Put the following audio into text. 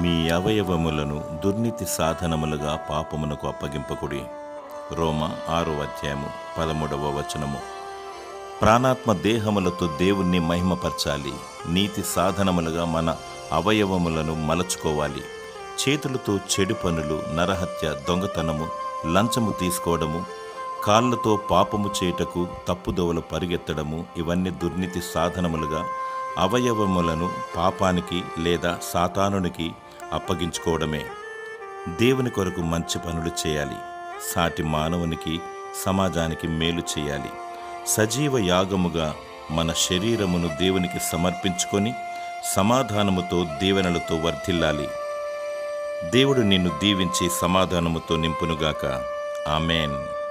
మీ అవయవములను దుర్నీతి సాధనములుగా పాపమునకు అప్పగింపకుడి. రోమ 6:13 ప్రాణాత్మ దేహములతో దేవుణ్ణి మహిమపరచాలి. నీతి సాధనములుగా మన అవయవములను మలచుకోవాలి. చేతులతో చెడు పనులు, నరహత్య, దొంగతనము, లంచము తీసుకోవడము, కాళ్ళతో పాపము చేయుటకు తప్పుదోవలు పరిగెత్తడము, ఇవన్నీ దుర్నీతి సాధనములుగా అవయవములను పాపానికి లేదా సాతానునికి అప్పగించుకోవడమే. దేవుని కొరకు మంచి పనులు చేయాలి. సాటి మానవునికి, సమాజానికి మేలు చేయాలి. సజీవ యాగముగా మన శరీరమును దేవునికి సమర్పించుకొని సమాధానముతో, దీవెనలతో వర్ధిల్లాలి. దేవుడు నిన్ను దీవించి సమాధానముతో నింపునుగాక. ఆమేన్.